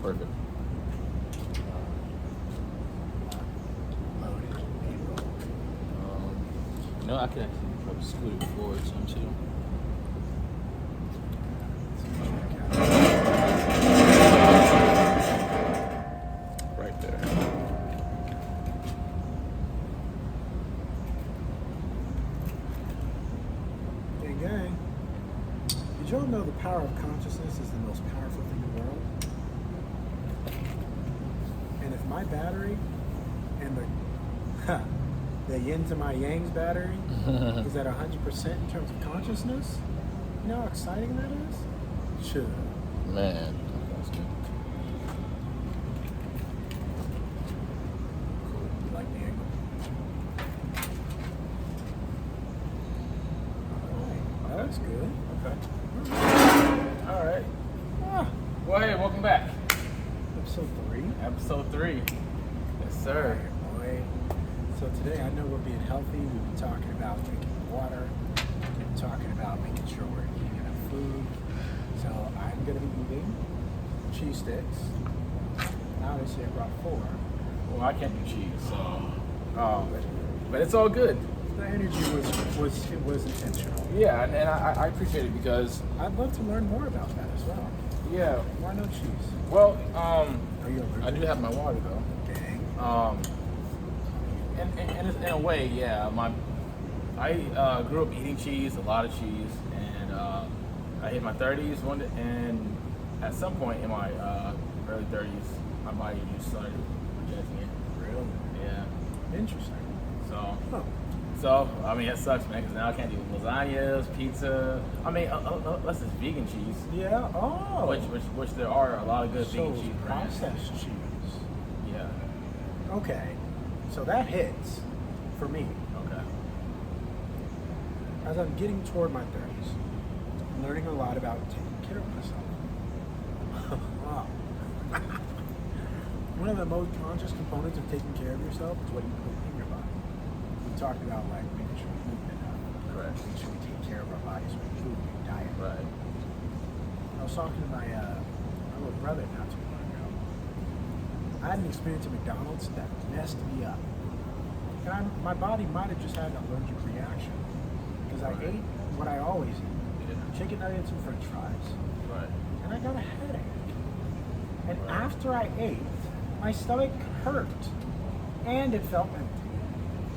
Perfect. I could actually probably scoot it forward some too. Right there. Hey gang, did y'all know the power of consciousness is the most powerful thing in the world? And if my battery and the yin to my yang's battery is at 100% in terms of consciousness, you know how exciting that is? Sure. Man, that's good. Cool. You like the angle? Alright, that looks good. Okay. All right. Well, hey, welcome back. Episode 3. Episode 3. Yes, sir. Boy. So today, I know we're being healthy. We've been talking about drinking water. We've been talking about making sure we're eating enough food. So I'm going to be eating cheese sticks. Obviously, I brought 4. Well, I can't do cheese, so. But it's all good. The energy was intentional. Yeah, and I appreciate it because. I'd love to learn more about that as well. Yeah. Why no cheese? Well, Are you allergic? I do have my water though. Dang. In a way, yeah. I grew up eating cheese, a lot of cheese, and I hit my 30s one day, and at some point in my early 30s, my body just started rejecting it. Really? Yeah. Interesting. So I mean, it sucks, man, because now I can't do lasagnas, pizza. I mean, unless it's vegan cheese. Yeah. Oh. Which there are a lot of good vegan cheese brands. Processed cheese. Yeah. Okay. So that hits for me. Okay. As I'm getting toward my 30s, I'm learning a lot about taking care of myself. Wow. One of the most conscious components of taking care of yourself is what you put in your body. We talked about like making sure we move enough. Correct. Making sure we take care of our bodies with food and diet. Right. I was talking to my little brother not too long ago. I had an experience at McDonald's that messed me up. And my body might have just had an allergic reaction. Because I ate what I always eat. Yeah. Chicken nuggets and french fries. Right. And I got a headache. And after I ate, my stomach hurt. And it felt empty.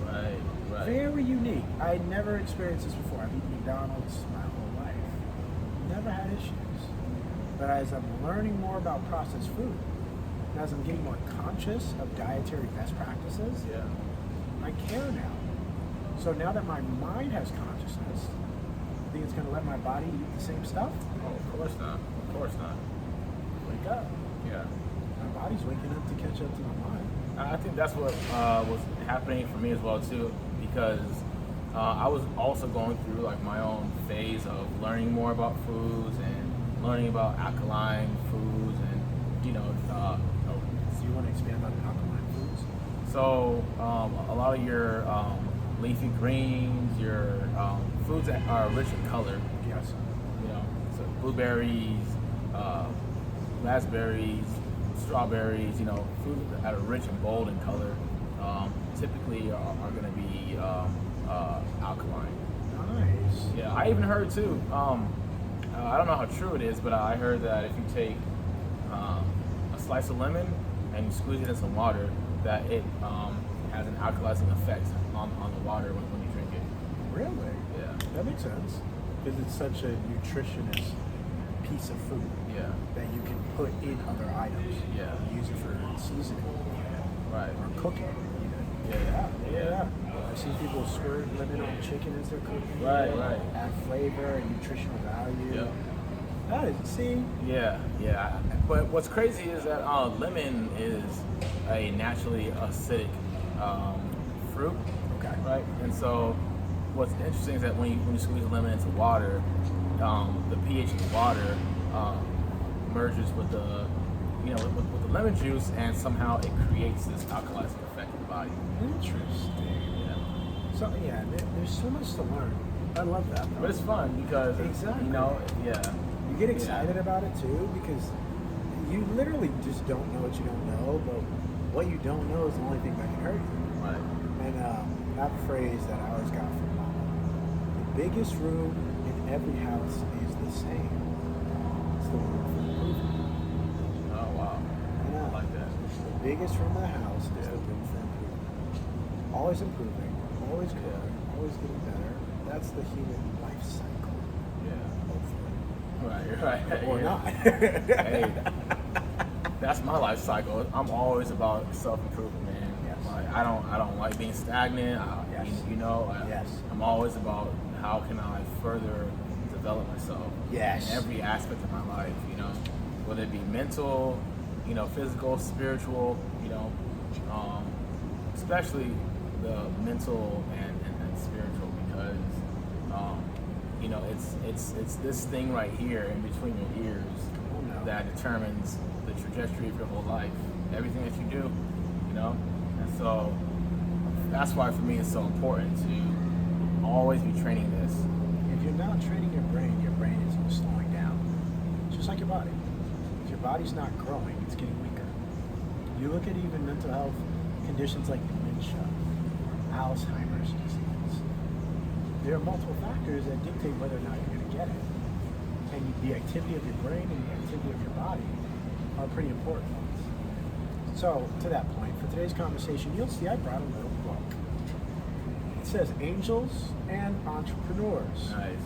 Right. Right. Very unique. I had never experienced this before. I've eaten McDonald's my whole life. Never had issues. But as I'm learning more about processed food, and as I'm getting more conscious of dietary best practices, Yeah. I care now. So now that my mind has consciousness, I think it's going to let my body eat the same stuff. Oh, of course not. Of course not. Wake up. Yeah. My body's waking up to catch up to my mind. I think that's what was happening for me as well too, because I was also going through like my own phase of learning more about foods and learning about alkaline foods and So you want to expand on alkaline foods? So a lot of your leafy greens, your foods that are rich in color, Yes. so blueberries, raspberries, strawberries, foods that are rich and bold in color, typically are going to be alkaline. Nice. Yeah, I even heard too, I don't know how true it is, but I heard that if you take a slice of lemon and you squeeze it in some water, that it has an alkalizing effect on the water when you drink it. Really? Yeah. That makes sense. Because it's such a nutritious piece of food Yeah. that you can put in other items. Yeah. Use it for seasoning. Right. Or cooking. Yeah. I've seen people squirt lemon on chicken as they're cooking. Right. Add flavor and nutritional value. Yeah. That is, see? Yeah. But what's crazy is that lemon is a naturally acidic fruit. Okay. Right. And so what's interesting is that when you squeeze a lemon into water, the pH of the water merges with the with the lemon juice, and somehow it creates this alkalizing effect in the body. Interesting. Yeah. So, yeah, there's so much to learn. I love that, though. But it's fun because Exactly. yeah. You get excited about it too because you literally just don't know what you don't know, but what you don't know is the only thing that can hurt you. Right. And that phrase that I always got from Mama, the biggest room in every house is the same. It's the room for improvement. Oh wow. I like that. The biggest room in the house is the room for improvement. Always improving, always growing, always getting better. That's the human life cycle. Yeah. Hopefully. Right. Or yeah. not. Hey, that's my life cycle. I'm always about self-improvement, man. Yes. Like, I don't like being stagnant. Yes. Yes. I'm always about how can I further develop myself. Yes. In every aspect of my life, whether it be mental, physical, spiritual, especially the mental and spiritual, because it's this thing right here in between your ears that determines the trajectory of your whole life, everything that you do, and so that's why for me it's so important to always be training this. If you're not training your brain is slowing down, just like your body. If your body's not growing, it's getting weaker. You look at even mental health conditions like dementia, Alzheimer's disease. There are multiple factors that dictate whether or not you're going to get it. And the activity of your brain and the activity of your body are pretty important ones. So, to that point, for today's conversation, you'll see I brought a little book. It says Angels and Entrepreneurs. Nice.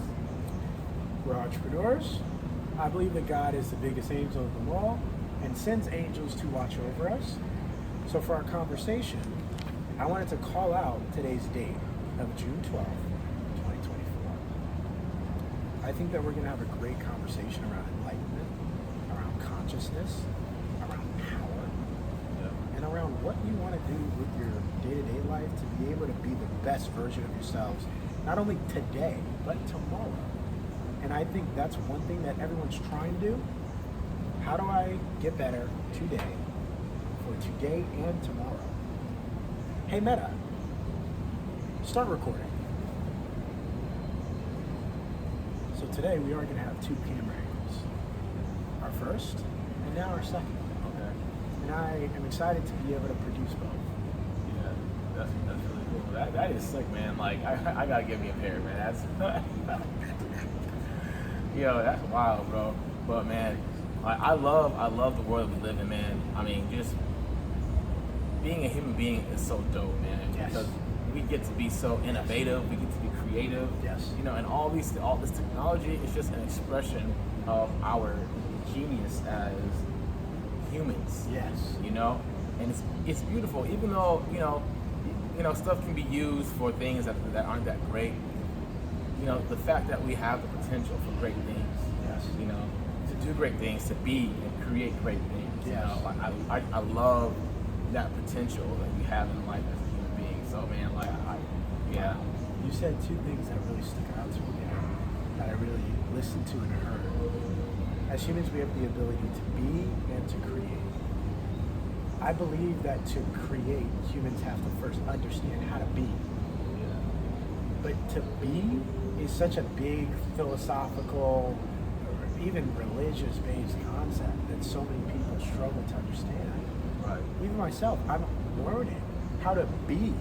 We're entrepreneurs. I believe that God is the biggest angel of them all and sends angels to watch over us. So for our conversation, I wanted to call out today's date of June 12th, 2024. I think that we're going to have a great conversation around enlightenment, around consciousness, around power, and around what you want to do with your day-to-day life to be able to be the best version of yourselves, not only today, but tomorrow. And I think that's one thing that everyone's trying to do. How do I get better today, for today and tomorrow? Hey Meta, start recording. So today we are going to have two camera angles. Our first, and now our second. Okay. And I am excited to be able to produce both. Yeah, that's really cool. That is sick, man. Like I gotta give me a pair, man. That's that's wild, bro. But man, I love the world we live in, man. I mean, just being a human being is so dope, man. Yes. Because we get to be so innovative, we get to be creative. Yes. And all this technology is just an expression of our genius as humans. Yes. And it's beautiful, even though stuff can be used for things that aren't that great. The fact that we have the potential for great things. Yes. To do great things, to be and create great things. Yes. I love that potential that we have in life as a human being. So man, yeah. You said two things that really stuck out to me there, that I really listened to and heard. As humans, we have the ability to be and to create. I believe that to create, humans have to first understand how to be. Yeah. But to be is such a big philosophical, or even religious-based concept that so many people struggle to understand. Right. Even myself, I'm learning how to be.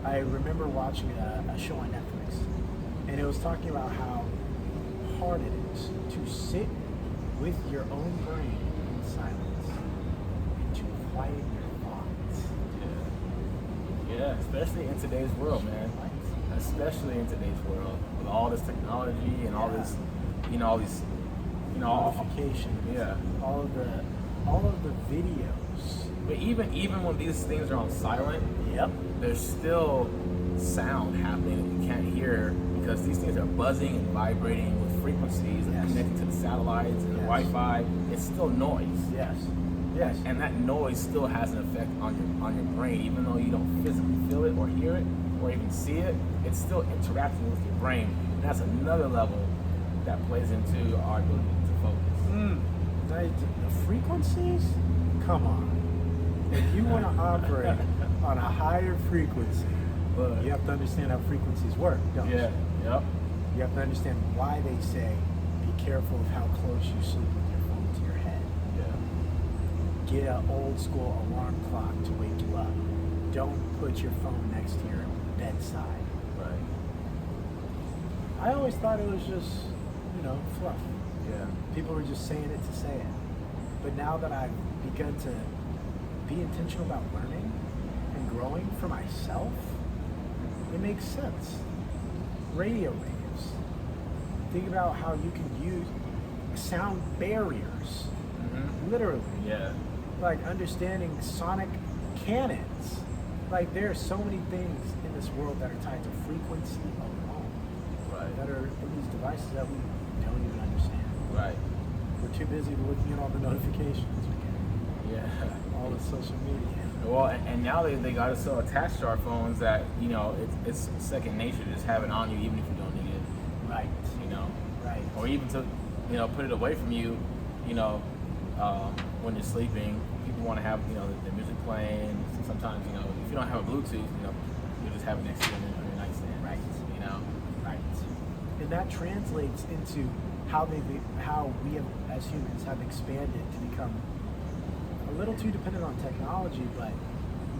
I remember watching a show on Netflix, and it was talking about how hard it is to sit with your own brain in silence and to quiet your thoughts. Yeah, especially in today's world, man. Especially in today's world with all this technology and all this, all these, notifications. Yeah. All of the videos. But even when these things are on silent, Yep. there's still sound happening that you can't hear because these things are buzzing and vibrating with frequencies that are Yes. connected to the satellites and the Wi-Fi. It's still noise. Yes. Yes. And that noise still has an effect on your brain, even though you don't physically feel it or hear it or even see it. It's still interacting with your brain. And that's another level that plays into our ability to focus. The frequencies? Come on. If you want to operate on a higher frequency, you have to understand how frequencies work, don't you? Yeah. Yep. You have to understand why they say be careful of how close you sleep with your phone to your head. Yeah. Get an old school alarm clock to wake you up. Don't put your phone next to your bedside. Right. I always thought it was just, fluff. Yeah. People were just saying it to say it. But now that I've begun to be intentional about learning and growing for myself, it makes sense. Radio waves. Think about how you can use sound barriers. Mm-hmm. Literally. Yeah. Like understanding sonic cannons. Like there are so many things in this world that are tied to frequency alone. Right. That are in these devices that we don't even understand. Right. We're too busy looking at all the notifications we get. Yeah. All the social media. Well, and now they got us so attached to our phones that it's second nature to just have it on you even if you don't need it. Right. Right. Or even to put it away from you. When you're sleeping, people want to have the music playing. Sometimes if you don't have a Bluetooth, you just have it next to you on your nightstand. Right. Right. And that translates into how we have, as humans, have expanded to become a little too dependent on technology. But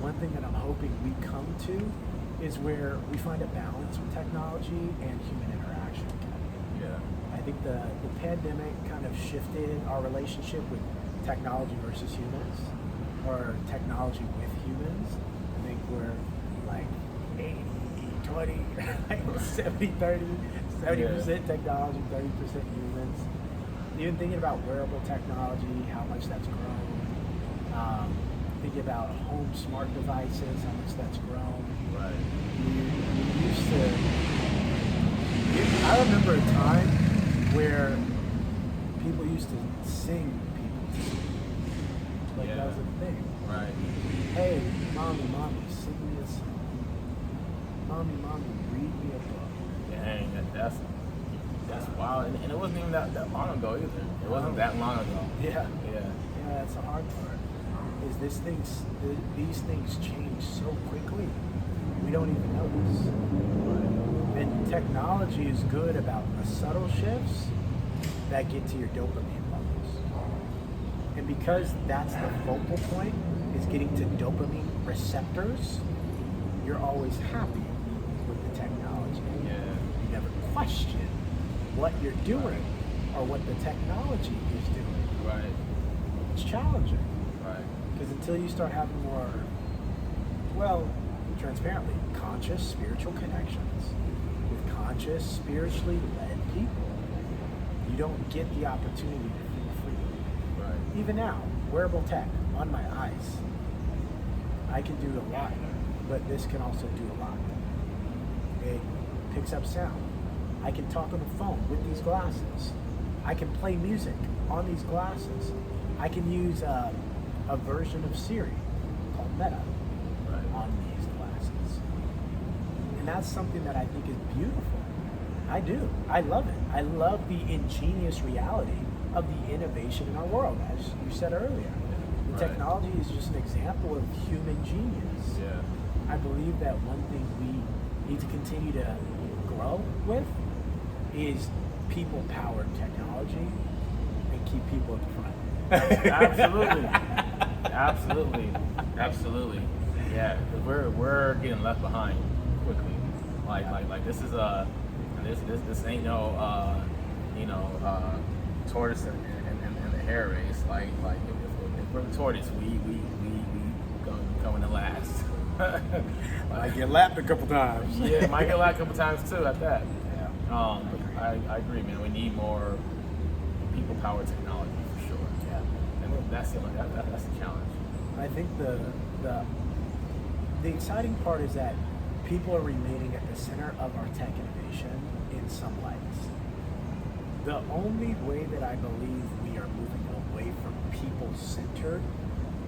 one thing that I'm hoping we come to is where we find a balance with technology and human interaction. Yeah. I think the pandemic kind of shifted our relationship with technology versus humans, or technology with humans. I think we're like 80-20, like 70-30, 70% technology, 30% humans. Even thinking about wearable technology, how much that's grown. Thinking about home smart devices, how much that's grown. Right. We used to. I remember a time where people used to sing people to sleep. Like that was a thing. Right. Hey, mommy, sing me a song. Mommy, read me a book. Dang, that's wild. And it wasn't even that long ago either. It wasn't that long ago. Yeah, Yeah. that's the hard part. Is these things change so quickly, we don't even notice. And technology is good about the subtle shifts that get to your dopamine levels. And because that's the focal point, is getting to dopamine receptors, you're always happy with the technology. Yeah. You never question what you're doing or what the technology is doing. Right. It's challenging. Right. Because until you start having more, well, transparently, conscious spiritual connections with conscious, spiritually led people, you don't get the opportunity to think freely. Right. Even now, wearable tech on my eyes, I can do a lot, but this can also do a lot. It picks up sound. I can talk on the phone with these glasses. I can play music on these glasses. I can use a version of Siri called Meta on these glasses. And that's something that I think is beautiful. I do. I love it. I love the ingenious reality of the innovation in our world, as you said earlier. The technology is just an example of human genius. Yeah. I believe that one thing we need to continue to grow with is people-powered technology and keep people at the front. Absolutely. Yeah, 'cause we're getting left behind quickly. Like this is this ain't no tortoise in the hare race. Like if we're the tortoise, we coming to last. I get lapped a couple times. Yeah, might get lapped a couple times too at that. Yeah. I agree, man. We need more people-powered technology for sure. Yeah. And that's the challenge. I think the exciting part is that people are remaining at the center of our tech innovation in some lights. The only way that I believe we are moving away from people-centered,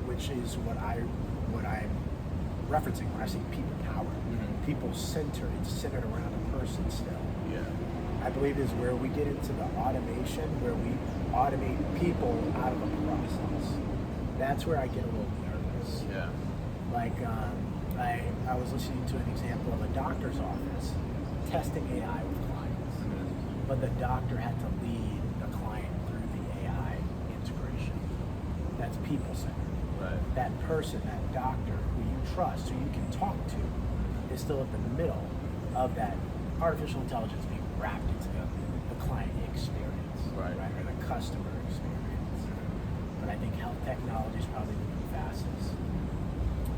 which is what I'm referencing when I say people-powered, people-centered, it's centered around a person still. Yeah. I believe is where we get into the automation, where we automate people out of a process. That's where I get a little nervous. Yeah. Like, I was listening to an example of a doctor's office testing AI with clients, but the doctor had to lead the client through the AI integration. that's people-centered. Right. That person, that doctor who you trust, who you can talk to, is still at the middle of that artificial intelligence being wrapped into the client experience, Right. or the customer experience. But I think health technology is probably moving fastest.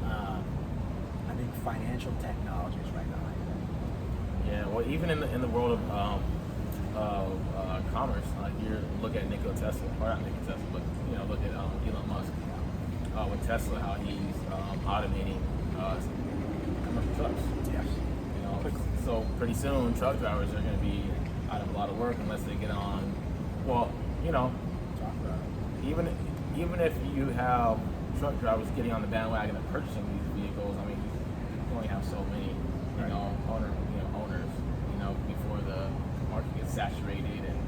I think financial technology is right behind it. Yeah. Well, even in the world of commerce, like you look at Nikola Tesla, or not Nikola Tesla, but look at Elon Musk with Tesla, how he's automating commercial trucks. Yes. So pretty soon truck drivers are going to be out of a lot of work unless they get on. Well, Talk about it. even if you have truck drivers getting on the bandwagon and purchasing these vehicles, I mean, you only have so many, owners, before the market gets saturated, and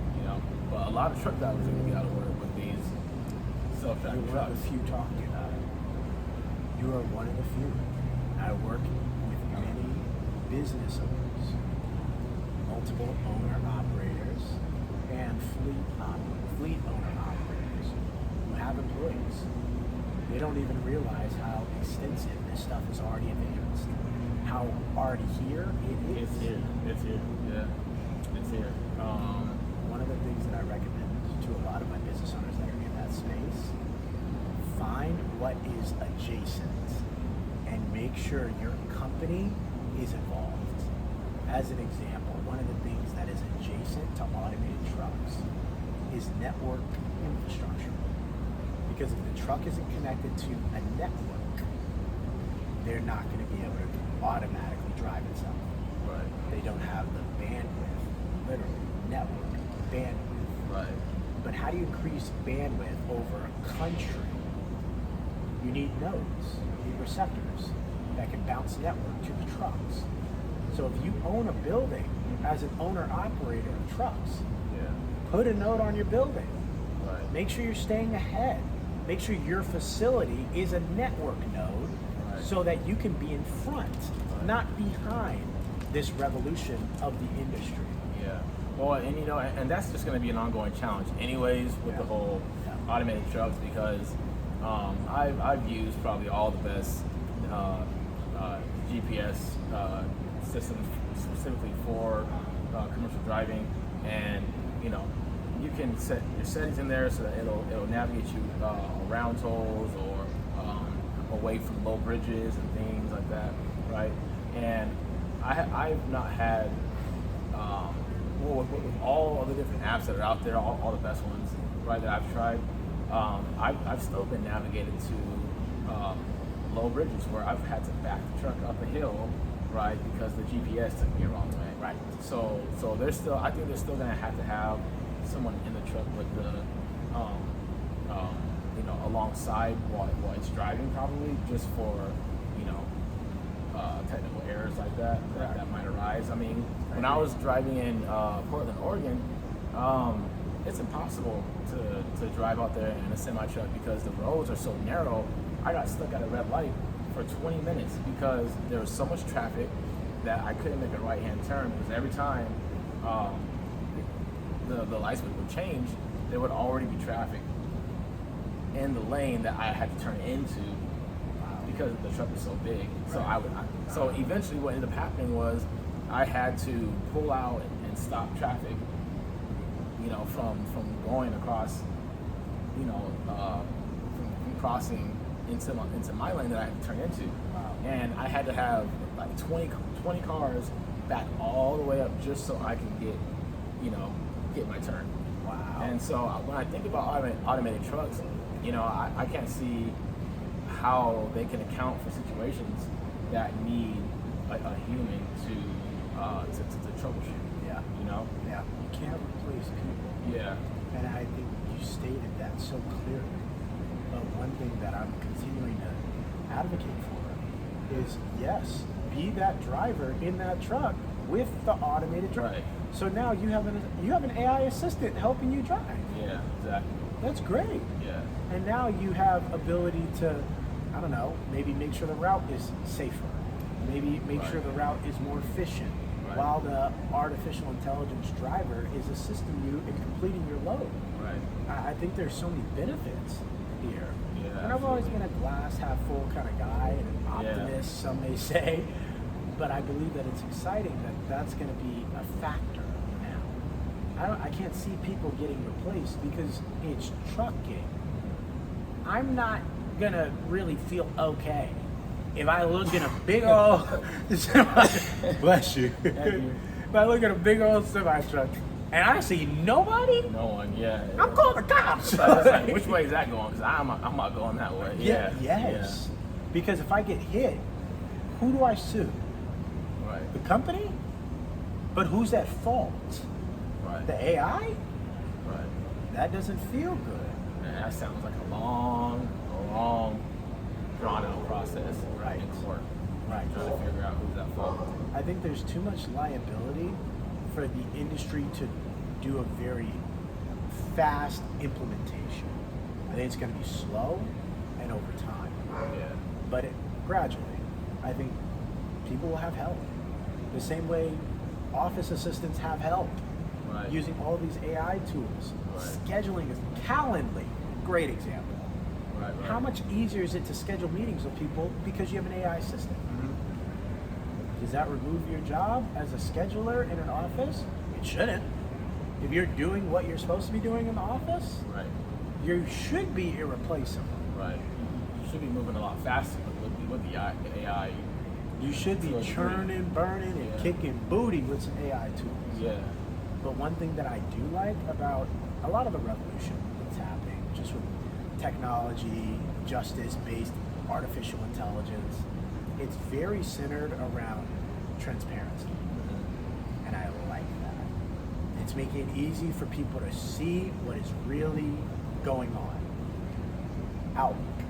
but a lot of truck drivers are going to be out of work with these self-driving You're one trucks. of the few talking about it. You are one of the few. I work with many business owners, multiple owner-operators, and fleet owner-operators who have employees. They don't even realize how extensive this stuff is already advanced. How already here it is. It's here. Yeah, it's here. One of the things that I recommend to a lot of my business owners that are in that space, find what is adjacent and make sure your company is involved. As an example, one of the things that is adjacent to automated trucks is network infrastructure. Because if the truck isn't connected to a network, they're not going to be able to automatically drive itself. Right. They don't have the bandwidth, literally, network bandwidth. Right. But how do you increase bandwidth over a country? You need nodes, you need receptors that can bounce network to the trucks. So if you own a building as an owner-operator of trucks, put a node on your building. Right. Make sure you're staying ahead. Make sure your facility is a network node so that you can be in front, not behind this revolution of the industry. Yeah. Well, and that's just going to be an ongoing challenge, anyways, with the whole automated trucks, because I've used probably all the best GPS systems specifically for commercial driving, and you can set your settings in there so that it'll navigate you around tolls or away from low bridges and things like that, right? And I've not had with all of the different apps that are out there, all the best ones, right, that I've tried, I've still been navigated to low bridges where I've had to back the truck up a hill, right, because the GPS took me a wrong way. Right. So I think they're still gonna have to have someone in the truck with the alongside while it's driving, probably, just for technical errors like that might arise. I mean, when I was driving in Portland, Oregon, it's impossible to drive out there in a semi truck because the roads are so narrow. I got stuck at a red light for 20 minutes because there was so much traffic that I couldn't make a right-hand turn, because every time the lights would change, there would already be traffic in the lane that I had to turn into because the truck was so big. So eventually what ended up happening was I had to pull out and stop traffic, from going across, from crossing into my lane that I had to turn into. Wow. And I had to have like 20 cars back all the way up just so I can get my turn. Wow. And so when I think about automated trucks, I can't see how they can account for situations that need a human to troubleshoot. Yeah. Yeah. You can't replace people. Yeah. And I think you stated that so clearly. But one thing that I'm continuing to advocate for is, yes, be that driver in that truck with the automated drive. Right. So now you have an AI assistant helping you drive. Yeah, exactly. That's great. Yeah. And now you have ability to, I don't know, maybe make sure the route is safer. Maybe make sure the route is more efficient. Right. While the artificial intelligence driver is assisting you in completing your load. Right. I think there's so many benefits here. And I've always been a glass half full kind of guy, and an optimist, some may say. But I believe that it's exciting that that's going to be a factor now. I can't see people getting replaced because it's trucking. I'm not going to really feel okay if I look at a big old bless you. If I look at a big old semi truck and I see nobody, no one, I'm calling the cops. Like, which way is that going? Because I'm not going that way. Yes. Yeah. Because if I get hit, who do I sue? Right. The company? But who's at fault? Right. The AI? Right. That doesn't feel good. And that sounds like a long, drawn out process. Right. In court. Right. Trying to figure out who's at fault. I think there's too much liability for the industry to do a very fast implementation. I think it's going to be slow and over time. Yeah. But gradually, I think people will have help. The same way office assistants have help. Right. Using all these AI tools. Right. Scheduling is Calendly, great example. Right. How much easier is it to schedule meetings with people because you have an AI system? Mm-hmm. Does that remove your job as a scheduler in an office? It shouldn't. If you're doing what you're supposed to be doing in the office, right, you should be irreplaceable. Right. You should be moving a lot faster with the AI. You should be churning, burning, and kicking booty with some AI tools. Yeah. But one thing that I do like about a lot of the revolution that's happening, just with technology, justice-based artificial intelligence, it's very centered around transparency. Mm-hmm. And I like that. It's making it easy for people to see what is really going on. Outlook,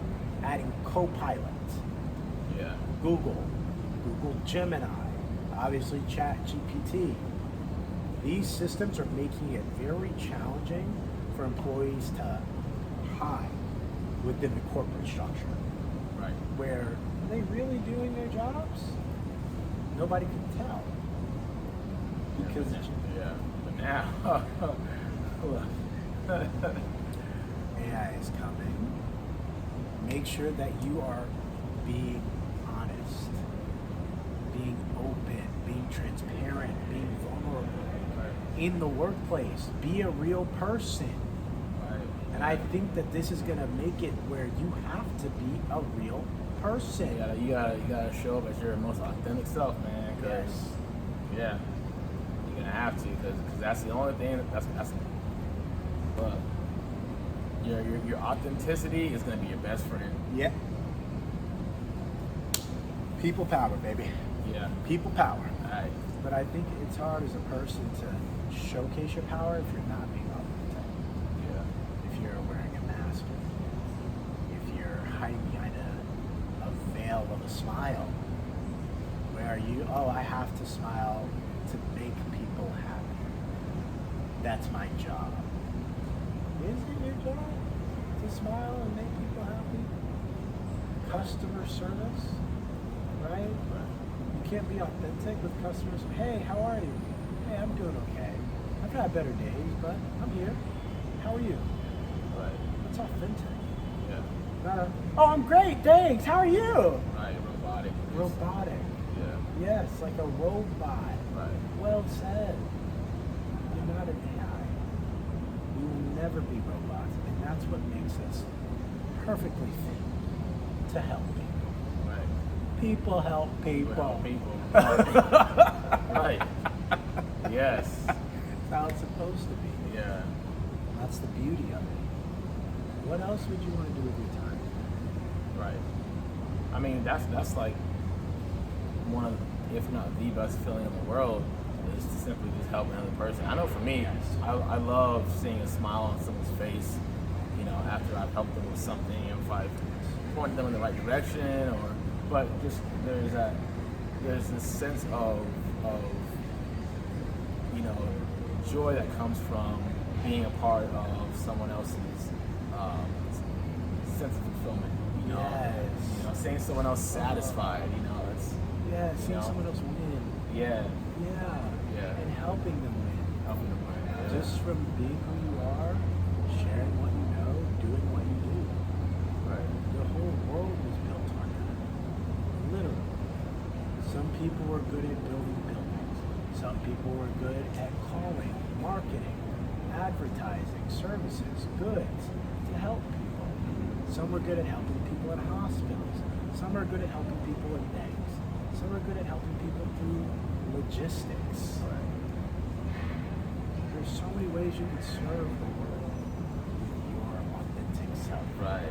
adding Copilot, Yeah. Google Gemini, obviously ChatGPT. These systems are making it very challenging for employees to hide within the corporate structure. Right. Where are they really doing their jobs? Nobody can tell. Because But now AI is coming. Make sure that you are being honest, being open, being transparent, being vulnerable. In the workplace, be a real person. Right. And I think that this is going to make it where you have to be a real person. You gotta show up as your most authentic self, man. Yes. Yeah. You're gonna have to, because that's the only thing that's but your authenticity is gonna be your best friend. Yeah. People power, baby. Yeah. People power. Alright. But I think it's hard as a person to showcase your power if you're not being authentic. Yeah. If you're wearing a mask, if you're hiding behind a veil of a smile, where you, I have to smile to make people happy. That's my job. Is it your job to smile and make people happy? Customer service, right? You can't be authentic with customers. Hey, how are you? Hey, I'm doing okay. I've had better days, but I'm here. How are you? Right. That's authentic. Yeah. Not I'm great, thanks. How are you? Right. Robotic. Robotic. Yeah. Yes, like a robot. Right. Well said. You're not an AI. We will never be robots, and that's what makes us perfectly fit to help people. Right. People help people. Help people. Right. Yes. That's how it's supposed to be. Yeah. That's the beauty of it. What else would you want to do with your time? Right. I mean, that's like one of, if not the best feeling in the world, is to simply just help another person. I know for me, I love seeing a smile on someone's face, after I've helped them with something, if I've pointed them in the right direction, but just there's this sense of joy that comes from being a part of someone else's sense of fulfillment. Yes. Seeing someone else satisfied. Seeing someone else win. Yeah. Yeah. And helping them win. Helping them win. Yeah. Just from being who you are, sharing what you know, doing what you do. Right. people were good at building buildings. Some people were good at calling, marketing, advertising, services, goods to help people. Some were good at helping people in hospitals. Some are good at helping people in banks. Some are good at helping people through logistics. There's so many ways you can serve the world with your authentic self. Right.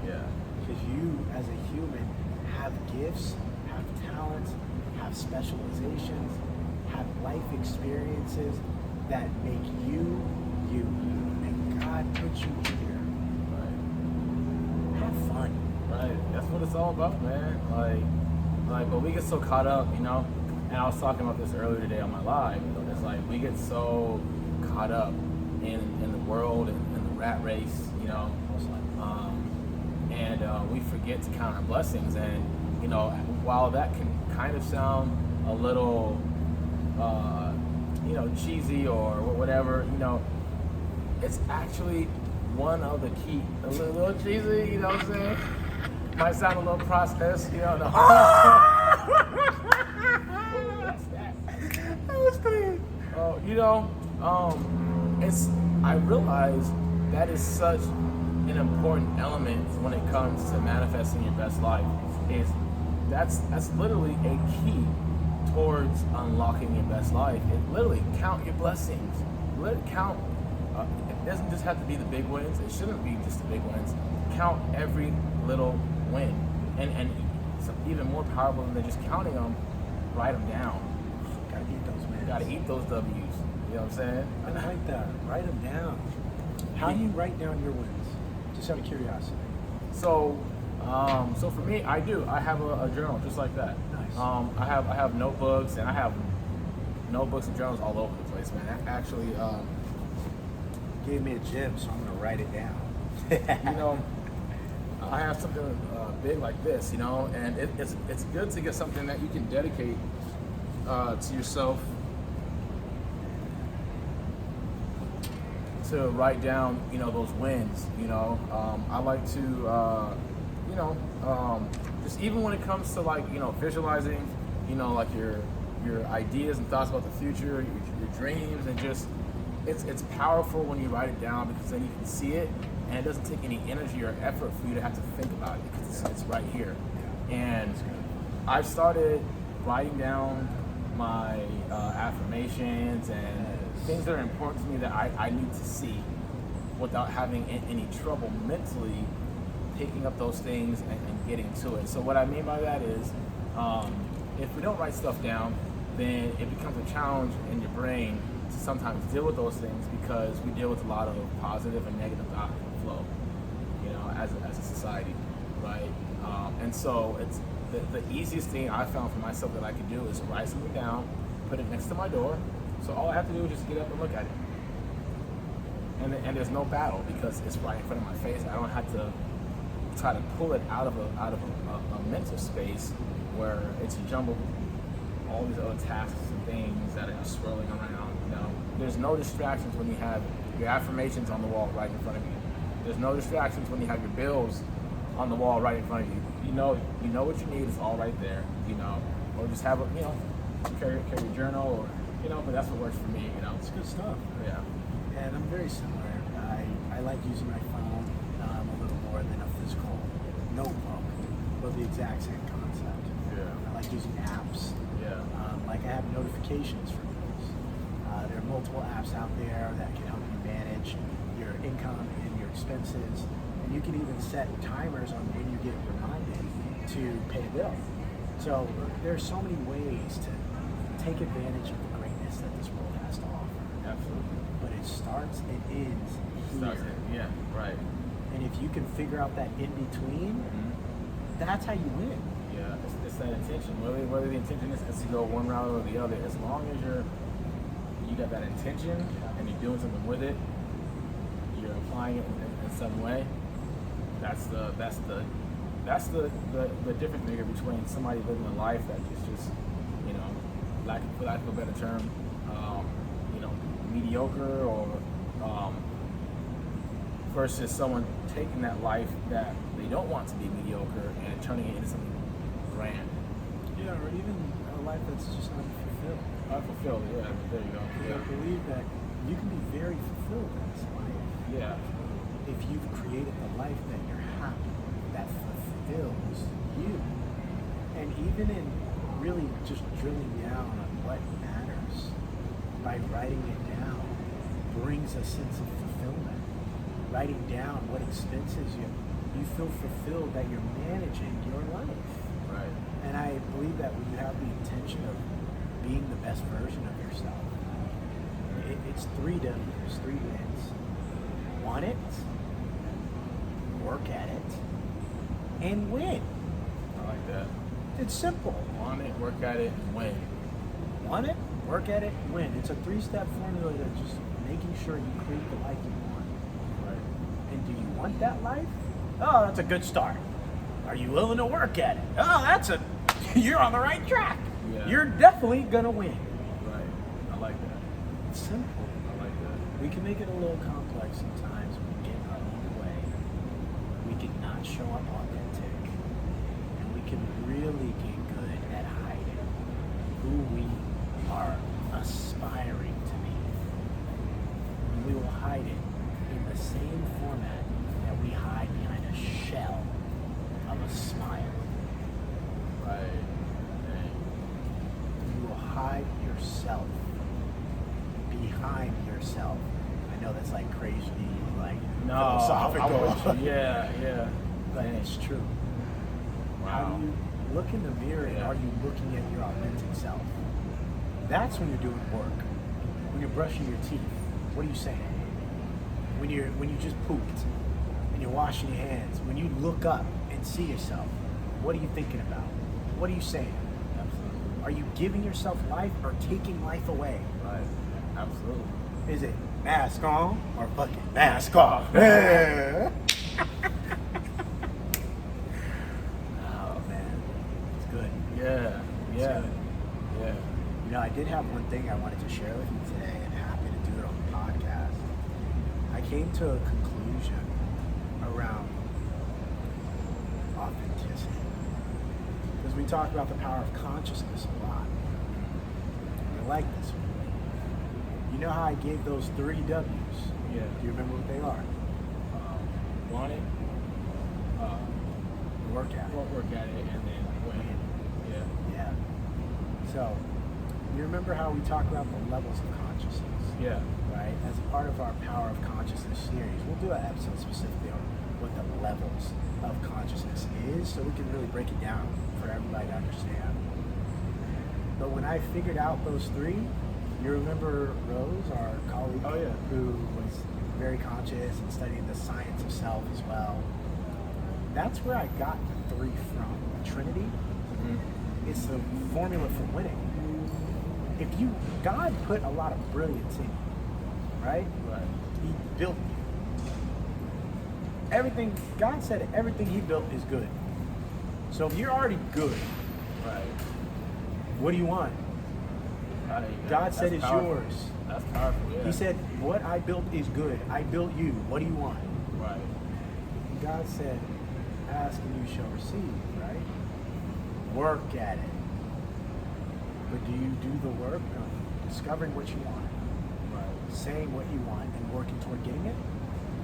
Yeah. Because you, as a human, have gifts, have talents, have specializations, have life experiences that make you, you. And God put you here. Right. Have fun. Right. That's what it's all about, man. But we get so caught up, and I was talking about this earlier today on my live. It's like we get so caught up in the world and the rat race, and we forget to count our blessings. And while that can kind of sound a little cheesy or whatever, it's actually one of the key, a little cheesy, you know what I'm saying? Might sound a little processed, no. I realize that is such an important element when it comes to manifesting your best life. That's literally a key towards unlocking your best life. It literally count your blessings. Count. It doesn't just have to be the big wins. It shouldn't be just the big wins. Count every little win, and it's even more powerful than just counting them. Write them down. Gotta eat those wins. Gotta eat those W's. You know what I'm saying? I like that. Write them down. How do you write down your wins? Just out of curiosity. So for me, I have a journal just like that. Nice. I have notebooks, and I have notebooks and journals all over the place, man. Actually, gave me a gym, so I'm gonna write it down. I have something big like this, and it's good to get something that you can dedicate to yourself, to write down, those wins. I like to, just even when it comes to visualizing, like your ideas and thoughts about the future, your dreams, and just it's powerful when you write it down, because then you can see it, and it doesn't take any energy or effort for you to have to think about it, because it's right here. And I've started writing down my affirmations and things that are important to me that I need to see without having any trouble mentally picking up those things and getting to it. So what I mean by that is, if we don't write stuff down, then it becomes a challenge in your brain to sometimes deal with those things, because we deal with a lot of positive and negative thought flow, as a society, right? And so it's the easiest thing I found for myself that I could do is write something down, put it next to my door, so all I have to do is just get up and look at it. And there's no battle, because it's right in front of my face. I don't have to try to pull it out of a mental space where it's jumbled with all these other tasks and things that are just swirling around. There's no distractions when you have your affirmations on the wall right in front of you. There's no distractions when you have your bills on the wall right in front of you. You know what you need is all right there. Or just have carry your journal, or but that's what works for me. It's good stuff. Yeah. And I'm very similar. I like using my phone a little more than a physical notebook, but the exact same concept. Yeah. I like using apps. Yeah. I have notifications for those. There are multiple apps out there that can help you manage your income and your expenses. And you can even set timers on when you get reminded to pay a bill. So there's so many ways to take advantage of the greatness that this world has to offer. Absolutely. But it starts and ends here. Yeah, right. And if you can figure out that in between, that's how you win. Yeah, it's that intention. Whether the intention is to go one route or the other, as long as you got that intention and you're doing something with it, you're applying it in some way. That's the difference maker between somebody living a life that is just for lack of a better term, mediocre, or versus someone taking that life that they don't want to be mediocre and turning it into something grand. Yeah, or even a life that's just unfulfilled. Unfulfilled, yeah. There you go. I believe that you can be very fulfilled in this life. Yeah. If you've created the life that you're happy, that fulfills you. And even in really just drilling down on what matters, by writing it down, brings a sense of fulfillment. Writing down what expenses you feel fulfilled that you're managing your life. Right. And I believe that when you have the intention of being the best version of yourself, it's 3 W's, 3 wins. Want it, work at it, and win. I like that. It's simple. Want it, work at it, and win. Want it, work at it, win. It's a 3-step formula to just making sure you create the life you want. Right. And do you want that life? Oh, that's a good start. Are you willing to work at it? Oh, you're on the right track. Yeah. You're definitely gonna win. Right. I like that. It's simple. I like that. We can make it a little complex sometimes when we get in our own way. We can not show up authentic. And we can really get good at hiding who we are aspiring to be. And we will hide it in the same format that we hide behind a shell of a smile. Right. You will hide yourself behind yourself. I know that's like crazy, like philosophical. Yeah. But it's true. How Wow. do you look in the mirror and are you looking at your authentic self? That's when you're doing work. When you're brushing your teeth, what are you saying? When you just pooped and you're washing your hands, when you look up and see yourself, what are you thinking about? What are you saying? Absolutely. Are you giving yourself life or taking life away? Right. Absolutely. Is it mask on or fucking mask off? Oh man, it's good. Yeah. It's Yeah. good. Yeah. You know, I did have one thing I wanted to share with you today, and happy to do it on the podcast. I came to a conclusion around authenticity. Because we talk about the power of consciousness a lot. I like this one. You know how I gave those 3 W's? Yeah. Do you remember what they are? Want it, Work at it. work at it, and then win. Yeah. Yeah. So, you remember how we talk about the levels of consciousness? Yeah. Right? As a part of our Power of Consciousness series, we'll do an episode specifically on what the levels of consciousness is, so we can really break it down for everybody to understand. But when I figured out those 3, you remember Rose, our colleague, Oh, yeah. who was very conscious and studied the science of self as well. That's where I got the 3 from. The Trinity. Mm-hmm. It's the formula for winning. God put a lot of brilliance in you, right? Right. He built you. Everything, God said everything he built is good. So if you're already good, Right. what do you want? God said it's powerful. yours. That's powerful. Yeah. He said, what I built is good. I built you. What do you want? Right. And God said, ask and you shall receive, right? Work at it. But do you do the work of discovering what you want, Right. saying what you want, and working toward getting it?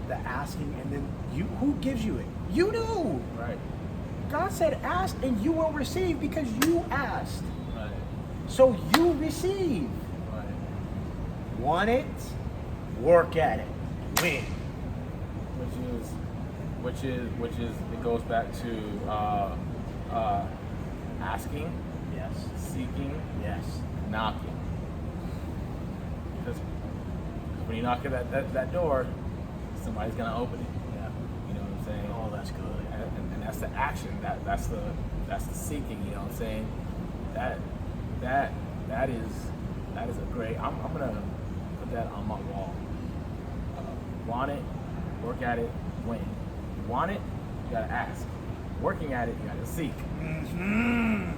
The asking, and then who gives you it? You do. Right. God said, ask and you will receive because you asked. Right. So you receive. Right. Want it, work at it, win. Which is it goes back to asking, Yes. seeking, Yes. knocking. Because when you knock at that door, somebody's gonna open it. Yeah. You know what I'm saying? Oh, that's good. And that's the action. That's the seeking. You know what I'm saying? That is a great. I'm gonna put that on my wall. Want it, work at it, win. You want it, you gotta ask. Working at it, you gotta seek. Mm-hmm.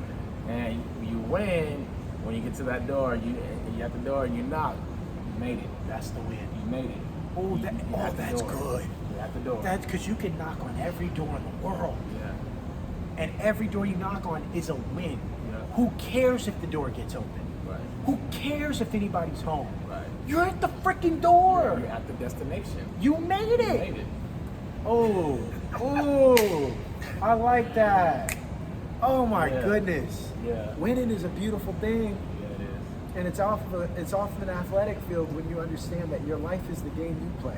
And you win when you get to that door. You at the door and you knock. You made it. That's the win. You made it. Oh, You at the that's door. good. You're at the door. That's because you can knock on every door in the world. Yeah. And every door you knock on is a win. Yeah. Who cares if the door gets open? Right. Who cares if anybody's home? Right. You're at the freaking door. You're at the destination. You made it. You made it. Oh, I like that. Oh my goodness. Yeah. Winning is a beautiful thing. Yeah, it is. And it's off of an athletic field when you understand that your life is the game you play.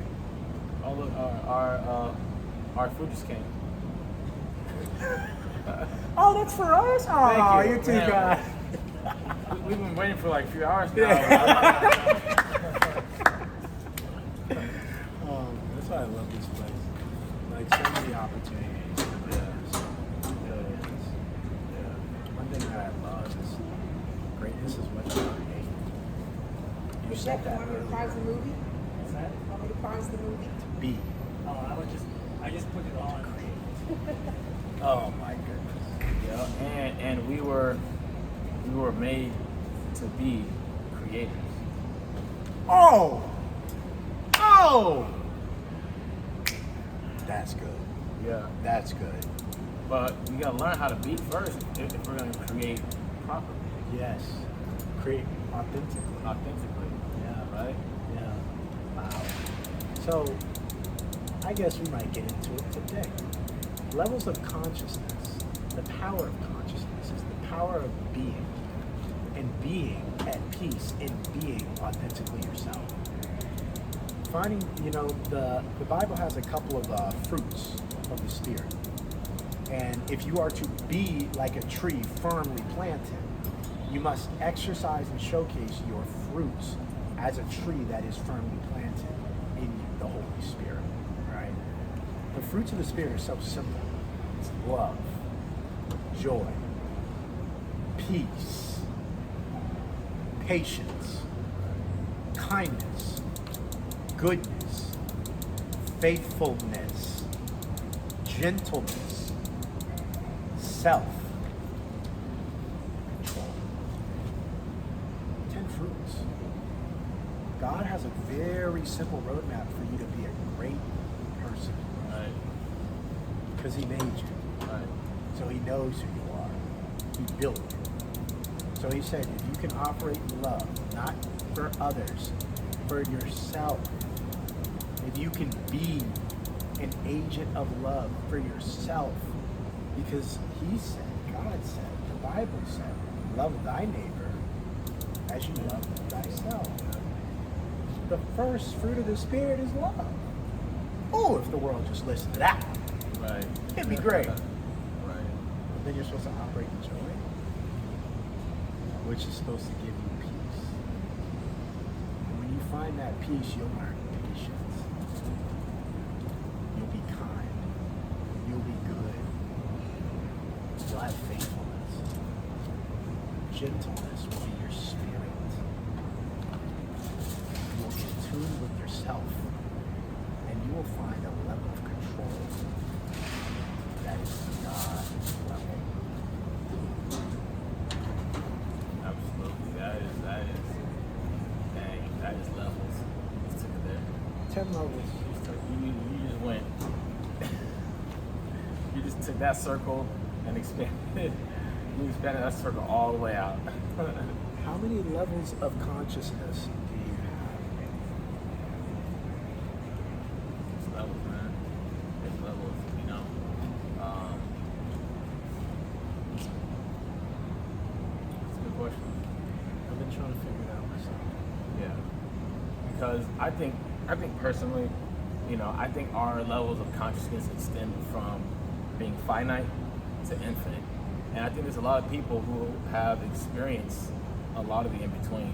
Oh look, our food just came. Oh, that's for us? Oh, Thank you. you're too Man, kind. We've been waiting for like a few hours now. That's why I love this place. Like so many opportunities. One thing that I love is greatness is what you create. You said that Want me to earlier. pause the movie? What's that? Want me to pause the movie? Be. Oh, I just put it on. Oh my goodness. Yeah, and we were made to be creators. Oh! That's good. Yeah. That's good. But we gotta learn how to be first if we're gonna create properly, Yes. Create authentically. authentically. Yeah. Right? Yeah. Wow. So, I guess we might get into it today. Levels of consciousness. The power of consciousness is the power of being. And being at peace in being authentically yourself. Finding, the Bible has a couple of fruits of the Spirit. And if you are to be like a tree firmly planted, you must exercise and showcase your fruits as a tree that is firmly planted in you, the Holy Spirit, right? The fruits of the Spirit are so simple. It's love, joy, peace, patience, kindness, goodness, faithfulness, gentleness, self-control. 10 fruits. God has a very simple roadmap for you to be a great person Right. because He made you. Right. So He knows who you are. He built you. So He said, if you can operate in love, not for others, for yourself, if you can be an agent of love for yourself, because He said, God said, the Bible said, love thy neighbor as you love thyself. The first fruit of the Spirit is love. Oh, if the world just listened to that, Right. it'd be great. Right. Then you're supposed to operate in joy, which is supposed to give you peace. And when you find that peace, you'll learn patience. You'll be kind. You'll be good. You'll have faithfulness. Gentleness will be your spirit. You will be in tune with yourself. And you will find a level of control that is God level. Absolutely. That is dang, that is levels. You took it there. 10 levels. You just went you just took that circle and expanded you expanded that circle all the way out. How many levels of consciousness do you have? It's levels, man. It's levels, it's a good question. I've been trying to figure it out myself. Yeah. Because I think personally, I think our levels of consciousness extend from being finite to infinite. And I think there's a lot of people who have experienced a lot of the in-between,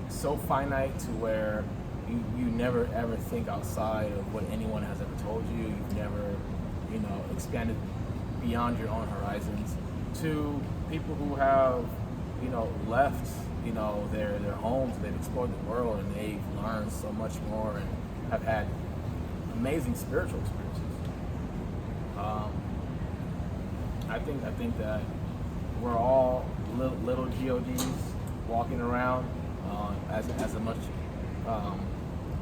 so finite to where you never ever think outside of what anyone has ever told you. You've never, expanded beyond your own horizons, to people who have, left, their homes, they've explored the world and they've learned so much more and have had amazing spiritual experiences. I think that we're all little GODs walking around as much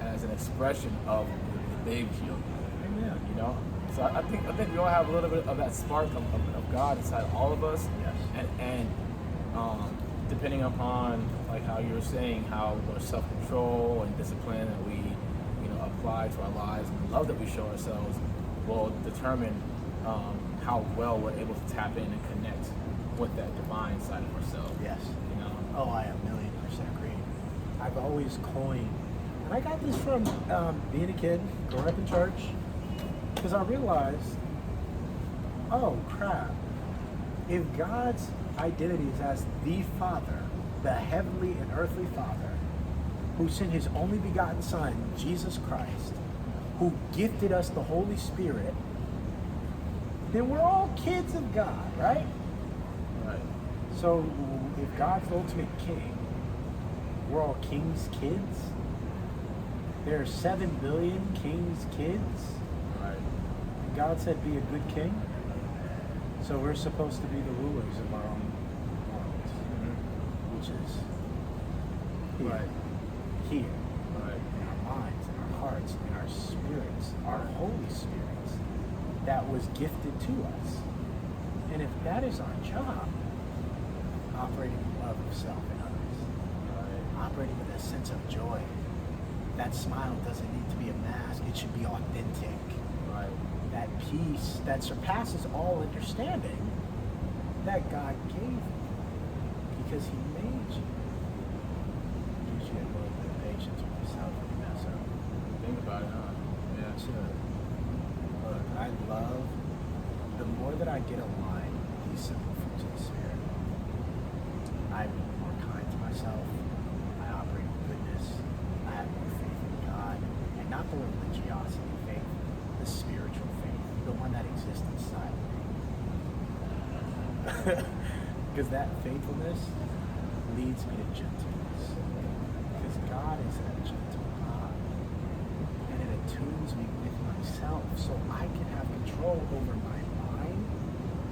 as an expression of the big GOD. Amen. So I think we all have a little bit of that spark of God inside all of us. Yes. And depending upon like how you were saying, how the self-control and discipline that we apply to our lives and the love that we show ourselves will determine how well we're able to tap in and connect with that divine side of ourselves. Yes. You know. Oh, I 1,000,000% agree. I've always coined, and I got this from being a kid, growing up in church, because I realized, oh crap, if God's identity is as the Father, the heavenly and earthly Father, who sent his only begotten Son, Jesus Christ, who gifted us the Holy Spirit, then we're all kids of God, right? Right. So if God's the ultimate king, we're all king's kids. There are 7 billion king's kids. Right. And God said, be a good king. So we're supposed to be the rulers of our own world, which is here, Right. here, Right. in our minds, in our hearts, in our spirits, our Holy Spirits that was gifted to us. And if that is our job, operating in love of self and others, operating with a sense of joy, that smile doesn't need to be a mask, it should be authentic. Right. That peace that surpasses all understanding that God gave you because he made you. Gives you a little bit of patience with yourself when you mess up. Think about it, huh? Yeah. So, look, I love, the more that I get aligned with these simple fruits of the Spirit, I'm more kind to myself, I operate with goodness, I have more faith in God, and not the religiosity faith, the spiritual faith, the one that exists inside of me. Because that faithfulness leads me to gentleness. Because God is a gentle God. And it attunes me with myself so I can have control over my mind,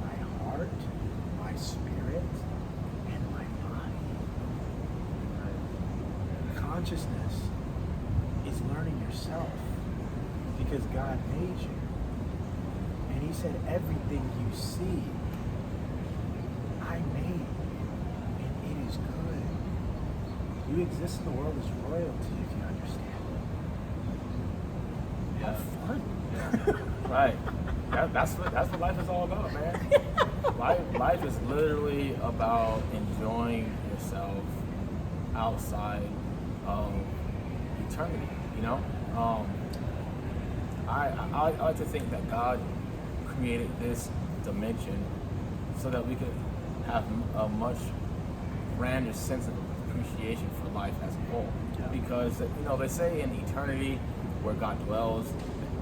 my heart, my spirit, and my body. Consciousness is learning yourself because God made you. And he said, everything you see, I made, and it is good. You exist in the world as royalty if you understand it. Yeah. Have fun. Right. That's what life is all about, man. Life is literally about enjoying yourself outside of eternity. You know, I like to think that God created this dimension so that we could have a much grander sense of appreciation for life as a whole. Yeah. Because they say in eternity where God dwells,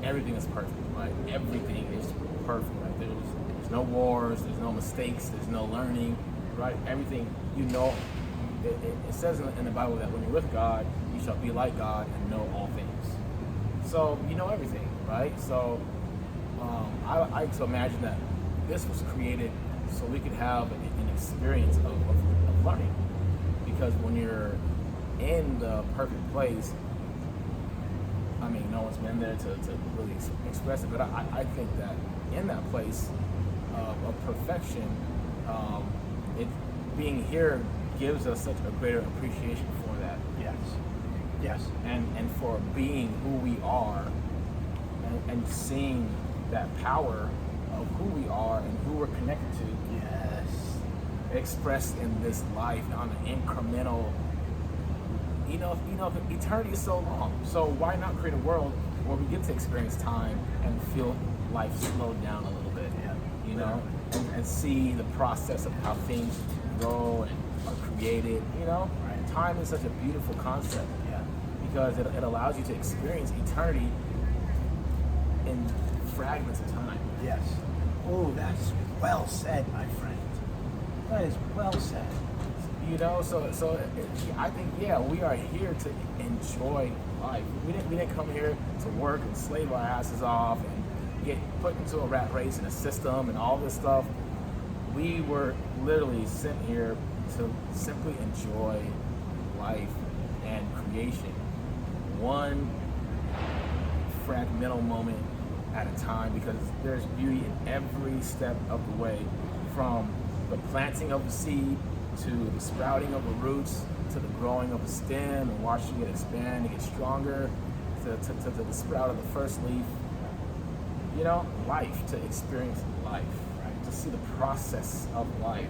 everything is perfect, right? Everything is perfect, right? There's no wars, there's no mistakes, there's no learning, right? Everything, it says in the Bible that when you're with God, you shall be like God and know all things. So you know everything, right? So I like to imagine that this was created so we could have an experience of learning. Because when you're in the perfect place, I mean, no one's been there to really express it, but I think that in that place of perfection, it being here gives us such a greater appreciation for that. Yes. Yes. And for being who we are and seeing that power of who we are and who we're connected to. Yes. Expressed in this life on an incremental. Eternity is so long. So why not create a world where we get to experience time and feel life slow down a little bit? Yeah. And see the process of how things grow and are created. Right. Time is such a beautiful concept. Yeah. Because it allows you to experience eternity in fragments of time. Yes. Oh, that's well said, my friend. That is well said. So I think we are here to enjoy life. We didn't come here to work and slave our asses off and get put into a rat race and a system and all this stuff. We were literally sent here to simply enjoy life and creation. One fragmental moment at a time, because there's beauty in every step of the way, from the planting of the seed to the sprouting of the roots to the growing of the stem and watching it expand and get stronger to the sprout of the first leaf. You know, life, to experience life, right? To see the process of life.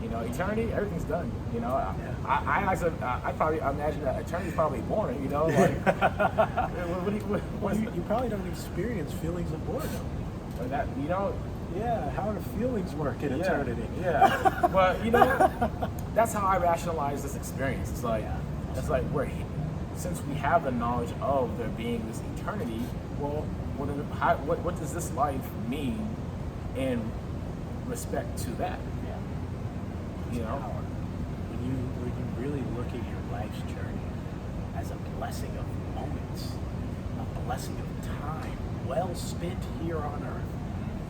You know, eternity, everything's done. You know, I probably imagine that eternity's probably boring. You know, like You probably don't experience feelings of boredom. or that, you know. Yeah, how do feelings work in eternity? Yeah, but you know, that's how I rationalize this experience. It's like, since we have the knowledge of there being this eternity, well then what does this life mean in respect to that? You know, when you really look at your life's journey as a blessing of moments, a blessing of time well spent here on earth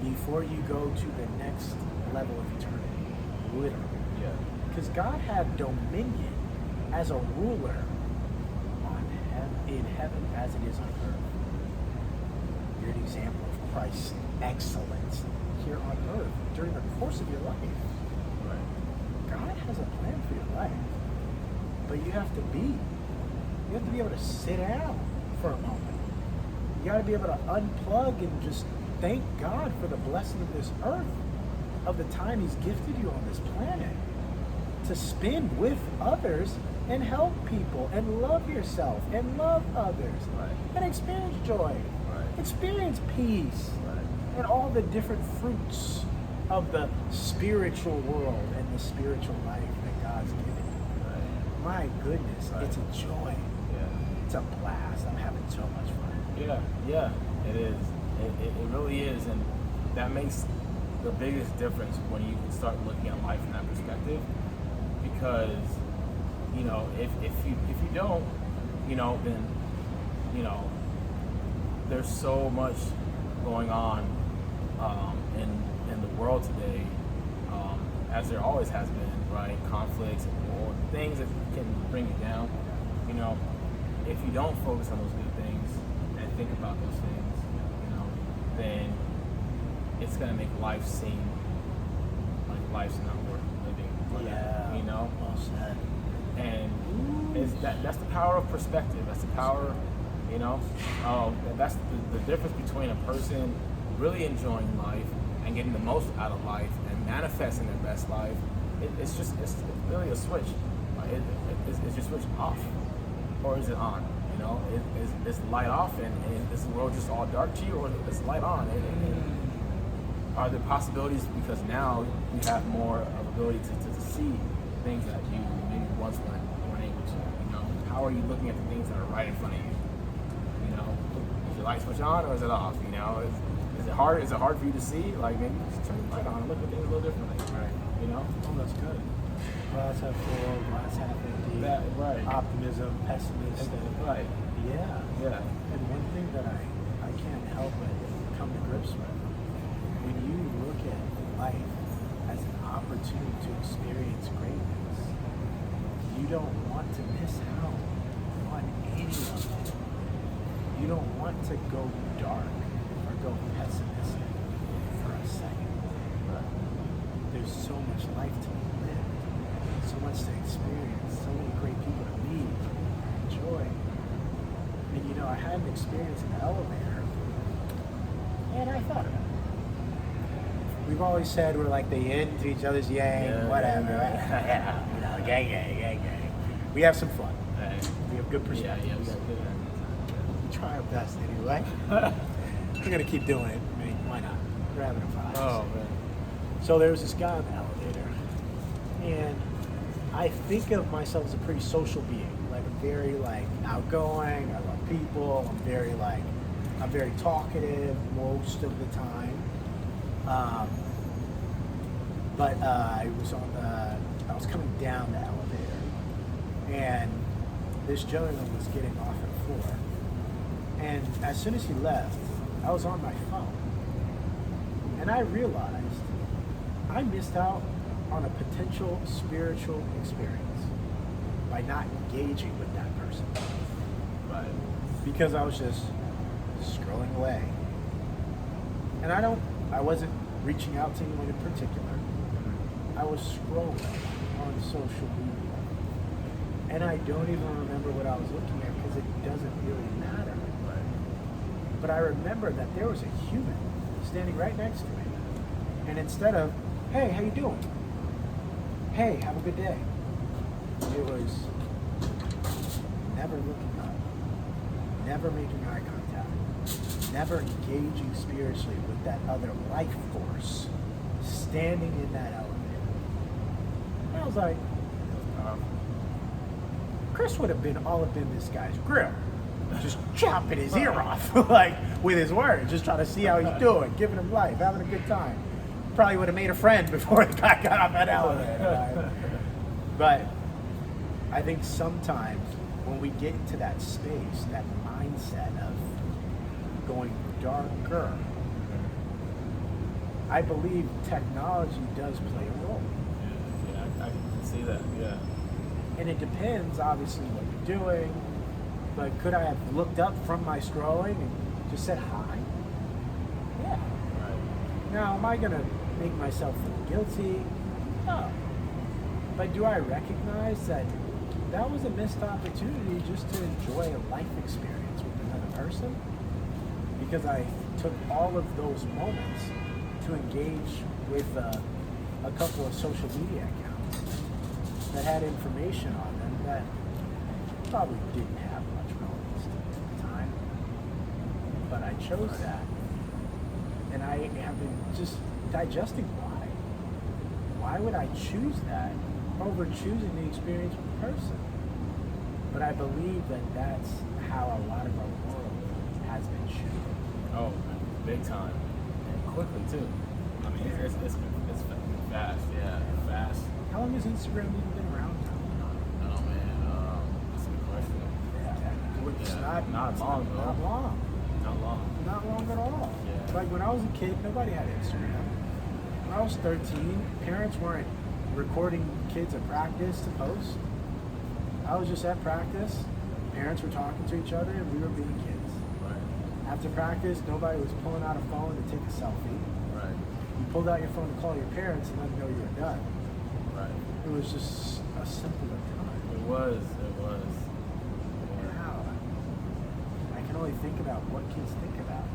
before you go to the next level of eternity, literally. Yeah. Because God had dominion as a ruler in heaven as it is on earth. You're an example of Christ's excellence here on earth during the course of your life. God has a plan for your life, but you have to be able to sit down for a moment. You got to be able to unplug and just thank God for the blessing of this earth, of the time He's gifted you on this planet, to spend with others and help people and love yourself and love others and experience joy, experience peace, and all the different fruits of the spiritual world and the spiritual life that God's given you. My goodness, it's a joy. It's a blast. I'm having so much fun. Yeah, it is. It really is, and that makes the biggest difference when you can start looking at life from that perspective. Because, you know, if you don't, you know, then, you know, there's so much going on in the world today, as there always has been, right? Conflicts and war, things that can bring you down. You know, if you don't focus on those good things and think about those things, you know, then it's gonna make life seem like life's not worth living. You know, well said. And that's the power of perspective. That's the power, you know. That's the difference between a person really enjoying life and getting the most out of life and manifesting their best life. It's really a switch. Is your switch off, or is it on? You know, is the light off and is the world just all dark to you, or is the light on? Are there possibilities because now you have more of ability to see things that you maybe once weren't able to? You know, how are you looking at the things that are right in front of you? You know, is your light switch on or is it off? You know, is it hard? Is it hard for you to see? Like, maybe just turn the light on and look at things a little differently. Right. You know? Oh, that's good. Glass half full, glass half empty. Optimism, pessimist. Right. Yeah. And one thing that I can't help but come to grips with, when you look at life as an opportunity to experience greatness, you don't want to miss out on any of it. You don't want to go dark or go pessimistic for a second. There's so much life to live, so much to experience, so many great people to meet, enjoy. And you know, I had an experience in the elevator, and I thought about it. We've always said we're like the yin to each other's yang, whatever. Yeah. You know, gang. We have some fun. We have good perspectives. Yeah, we got good. We try our best anyway. We're gonna keep doing it. I mean, why not? We're having a fun. Oh man. So there was this guy in the elevator, and I think of myself as a pretty social being. Like, I'm very like outgoing. I love people. I'm very talkative most of the time. But I was coming down the elevator, and this gentleman was getting off at 4. And as soon as he left, I was on my phone, and I realized I missed out on a potential spiritual experience by not engaging with that person. Right. Because I was just scrolling away, And I wasn't reaching out to anyone in particular. I was scrolling on social media. And I don't even remember what I was looking at because it doesn't really matter. Right. But I remember that there was a human standing right next to me. And instead of, hey, how you doing? Hey, have a good day. It was never looking up, never making eye contact, never engaging spiritually with that other life force standing in that elevator. And I was like, Chris would have been all up in this guy's grill, just chopping his ear off, like with his words, just trying to see how he's doing, giving him life, having a good time. Probably would have made a friend before the guy got off that elevator. Right? But I think sometimes when we get into that space, that mindset of going darker, I believe technology does play a role. Yeah, I can see that. Yeah. And it depends, obviously, what you're doing. But could I have looked up from my scrolling and just said hi? Yeah. Right. Now, am I going to make myself feel guilty? No. But do I recognize that that was a missed opportunity just to enjoy a life experience with another person? Because I took all of those moments to engage with a couple of social media accounts that had information on them that probably didn't have much relevance to the time. But I chose that. And I have been just digesting why. Why would I choose that over choosing the experience with the person? But I believe that that's how a lot of our world has been shaped. Oh, big time. And quickly, too. I mean, it's fast. Yeah, fast. How long has Instagram even been around now? Oh, man. That's a good question. It's Yeah, not long, though. Not long. Not long. Not long at all. Yeah. Like when I was a kid, nobody had Instagram. When I was 13, parents weren't recording kids at practice to post. I was just at practice. Parents were talking to each other and we were being kids. Right. After practice, nobody was pulling out a phone to take a selfie. Right. You pulled out your phone to call your parents and let them know you were done. Right. It was just a simpler time. It was. Now, I can only think about what kids think about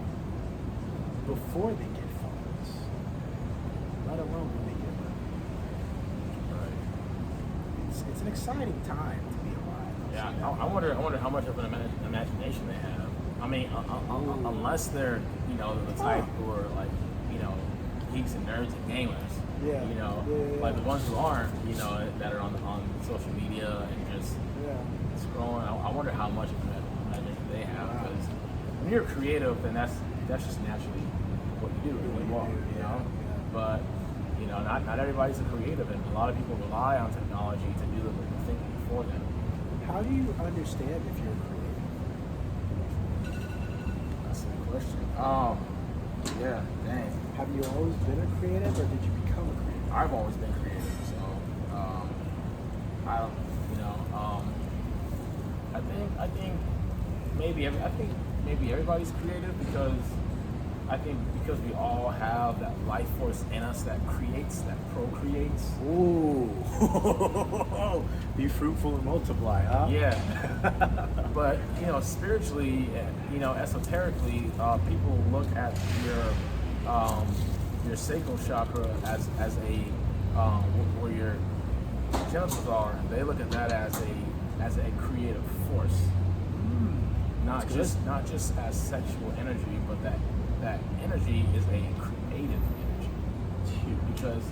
before they get phones, let alone when they get them. Right. It's an exciting time to be alive. Yeah, I wonder how much of an imagination they have. I mean, unless they're, the type who are like, geeks and nerds and gamers. Yeah. Like the ones who aren't, that are on social media and just scrolling. I wonder how much of an imagination they have, because when you're creative, then that's just naturally what you do, what you are, But not everybody's a creative, and a lot of people rely on technology to do the thinking for them. How do you understand if you're creative? That's a good question. Yeah, dang. Have you always been a creative, or did you become a creative? I've always been creative, so I don't, I think maybe everybody's creative because we all have that life force in us that creates, that procreates. Ooh, be fruitful and multiply, huh? Yeah, but spiritually, esoterically, people look at your sacral chakra as a where your genitals are. They look at that as a creative force, not just as sexual energy, but that energy is a creative energy. It's huge because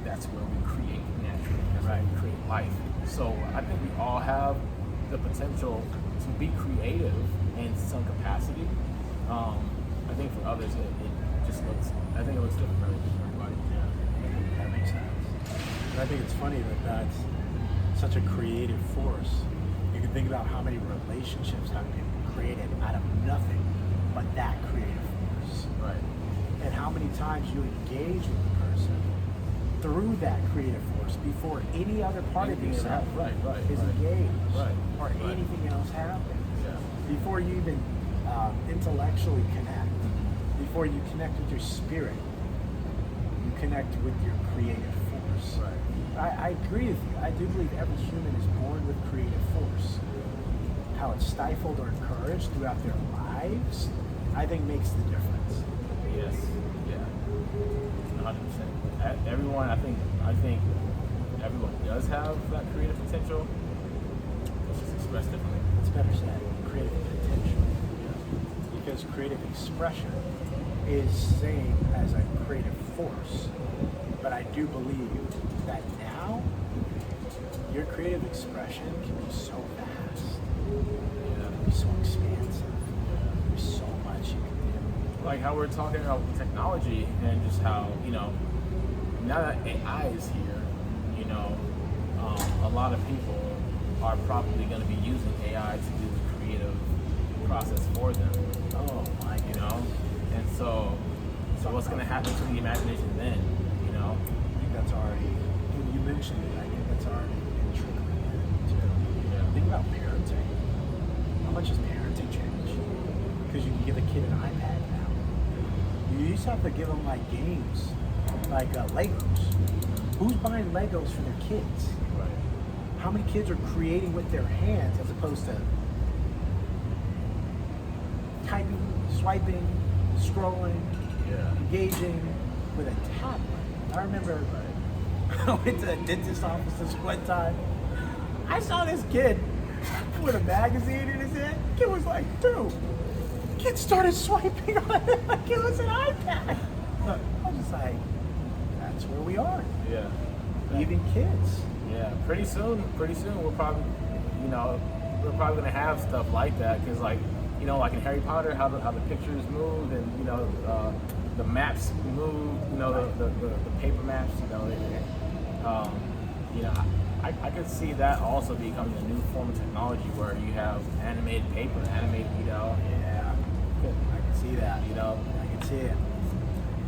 that's where we create naturally. That's where we create life. So I think we all have the potential to be creative in some capacity. I think for others, it just looks. I think it looks different for everybody. Yeah. That makes sense. And I think it's funny that that's such a creative force. You can think about how many relationships have been created out of nothing but that creative force. Right. And how many times you engage with a person through that creative force before any other part of yourself is engaged or anything else happens. Yeah. Before you even intellectually connect, before you connect with your spirit, you connect with your creative force. Right. I agree with you. I do believe every human is born with creative force. How it's stifled or encouraged throughout their lives, I think makes the difference. Yes. Yeah. 100%. Everyone, I think everyone does have that creative potential. It's just expressed differently. It's better said, creative potential. Because creative expression is same as a creative force. But I do believe that now your creative expression can be so vast. It can be so expansive. There's so much you can do. Like how we're talking about technology and just how, now that AI is here, a lot of people are probably going to be using AI to do the creative process for them. Oh my God. And so what's going to happen to the imagination then, I think that's already, when you mentioned it, I think that's already been trickling in too. Yeah. Think about parenting. How much has parenting changed? Because you can give a kid an iPad now. You used to have to give them like games, like Legos. Who's buying Legos for their kids? Right. How many kids are creating with their hands as opposed to typing, swiping, scrolling, engaging with a tablet? I remember I went to a dentist office this one time. I saw this kid with a magazine in his hand. Kid was like 2. Kid started swiping on it like it was an iPad. I was just like, that's where we are. Yeah. Even kids. Yeah. Pretty soon we're probably going to have stuff like that because like in Harry Potter, how the pictures move and the maps move, the paper maps, I could see that also becoming a new form of technology where you have animated paper, Yeah. I can see that. I can see it.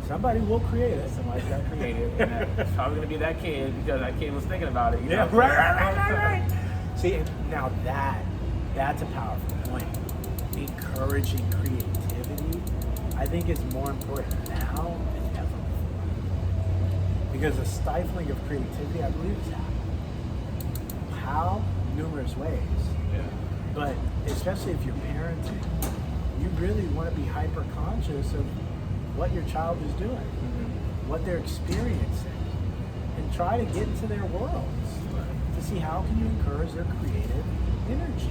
Somebody will create it. Somebody's got to create it, and it's probably going to be that kid because that kid was thinking about it. Yeah, right. See, now that's a powerful point. Encouraging creativity, I think, is more important now than ever before. Because the stifling of creativity, I believe, is happening. How? Numerous ways. Yeah. But especially if you're parenting, you really want to be hyper conscious of what your child is doing, what they're experiencing, and try to get into their worlds to see how can you encourage their creative energy.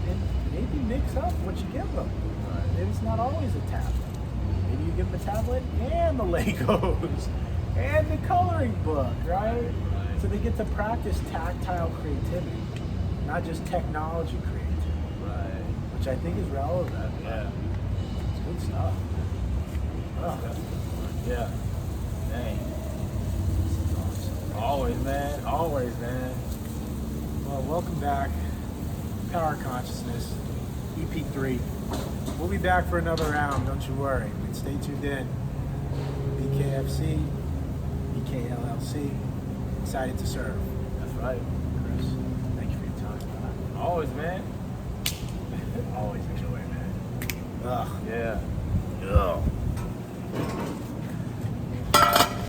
And maybe mix up what you give them. Maybe it's not always a tablet. Maybe you give them a tablet and the Legos and the coloring book, right? So they get to practice tactile creativity, not just technology creativity, which I think is relevant. Yeah. It's good stuff. Oh. Yeah. Dang. Always, man. Always, man. Well, welcome back. Power of Consciousness, Ep3. We'll be back for another round, don't you worry. And stay tuned in. BKFC, BKLLC, excited to serve. That's right. Chris, thank you for your time. Always, man. Always enjoy, man. Yeah. Ugh.